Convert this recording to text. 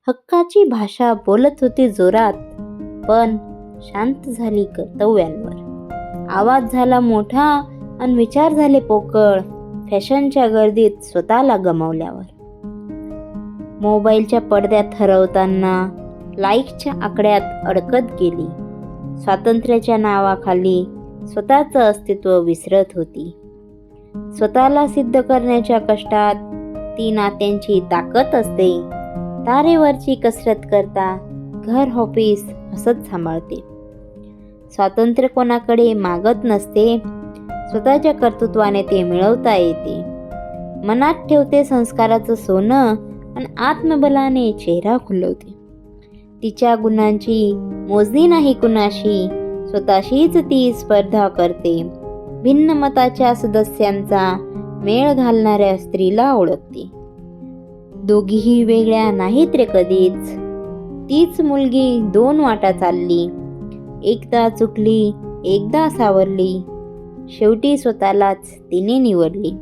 हक्काची भाषा बोलत होती जोरात, पण शांत झाली कर्तव्यांवर. आवाज झाला मोठा आणि विचार झाले पोकळ, फॅशनच्या गर्दीत स्वतःला गमावल्यावर. मोबाईलच्या पडद्यात हरवताना लाईकच्या आकड्यात अडकत गेली. स्वातंत्र्याच्या नावाखाली स्वतःचं अस्तित्व विसरत होती. स्वतःला सिद्ध करण्याच्या कष्टात ती नात्यांची ताकद असते. तारेवरची कसरत करता घर ऑफिस हसत सांभाळते. स्वातंत्र्य कोणाकडे मागत नसते, स्वतःच्या कर्तृत्वाने ते मिळवता येते. मनात ठेवते संस्काराचं सोनं आणि आत्मबलाने चेहरा खुलवते. तिच्या गुणांची मोजणी नाही कुणाशी, स्वतःशीच ती स्पर्धा करते. भिन्न मताच्या सदस्यांचा मेळ घालणाऱ्या स्त्रीला ओळखते. दोघीही वेगळ्या नाहीत रे कधीच. तीच मुलगी दोन वाटा चालली, एकदा चुकली एकदा सावरली, शेवटी स्वतःलाच तिने निवडली.